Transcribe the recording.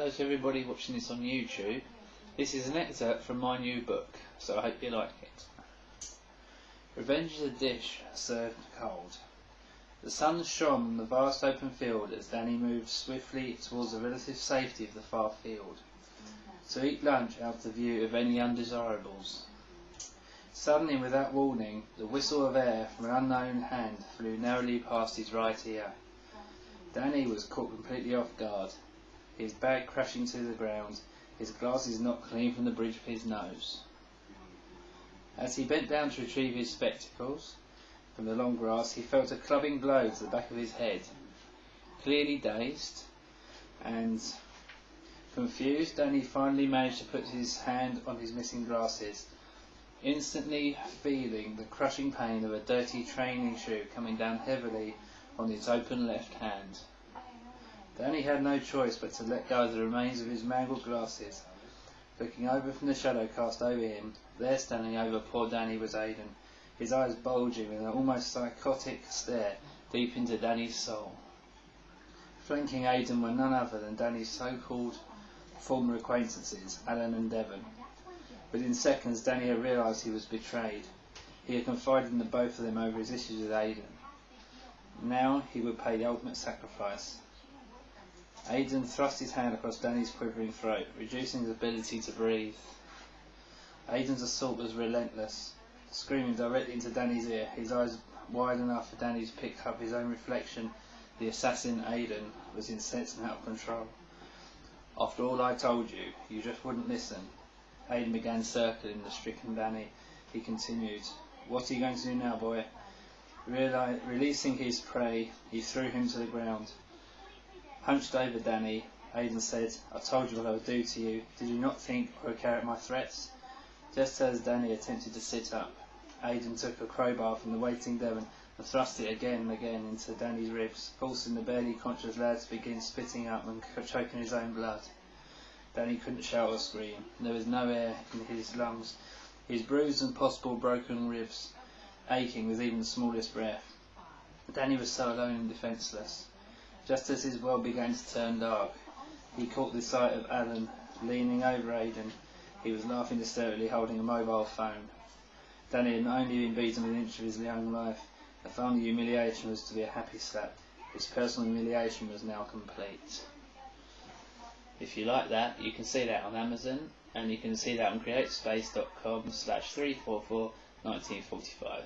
Hello to everybody watching this on YouTube. This is an excerpt from my new book, so I hope you like it. Revenge is a dish served cold. The sun shone on the vast open field as Danny moved swiftly towards the relative safety of the far field, to eat lunch out of view of any undesirables. Suddenly, without warning, the whistle of air from an unknown hand flew narrowly past his right ear. Danny was caught completely off guard, his bag crashing to the ground, his glasses knocked clean from the bridge of his nose. As he bent down to retrieve his spectacles from the long grass, he felt a clubbing blow to the back of his head. Clearly dazed and confused, Danny finally managed to put his hand on his missing glasses, instantly feeling the crushing pain of a dirty training shoe coming down heavily on his open left hand. Danny had no choice but to let go of the remains of his mangled glasses. Looking over from the shadow cast over him, there standing over poor Danny was Aidan, his eyes bulging with an almost psychotic stare deep into Danny's soul. Flanking Aidan were none other than Danny's so-called former acquaintances, Alan and Devon. Within seconds, Danny had realised he was betrayed. He had confided in the both of them over his issues with Aidan. Now he would pay the ultimate sacrifice. Aidan thrust his hand across Danny's quivering throat, reducing his ability to breathe. Aidan's assault was relentless, screaming directly into Danny's ear, his eyes wide enough for Danny to pick up his own reflection. The assassin Aidan was incensed and out of control. "After all I told you, you just wouldn't listen." Aidan began circling the stricken Danny. He continued, "What are you going to do now, boy?" Releasing his prey, he threw him to the ground. Hunched over Danny, Aidan said, "I told you what I would do to you. Did you not think or care at my threats?" Just as Danny attempted to sit up, Aidan took a crowbar from the waiting Devon and thrust it again and again into Danny's ribs, forcing the barely conscious lad to begin spitting up and choking his own blood. Danny couldn't shout or scream. There was no air in his lungs, his bruised and possible broken ribs aching with even the smallest breath. Danny was so alone and defenceless. Just as his world began to turn dark, he caught the sight of Alan leaning over Aidan. He was laughing hysterically, holding a mobile phone. Danny had not only been beaten within an inch of his young life, the final humiliation was to be a happy slap. His personal humiliation was now complete. If you like that, you can see that on Amazon, and you can see that on createspace.com/3441945.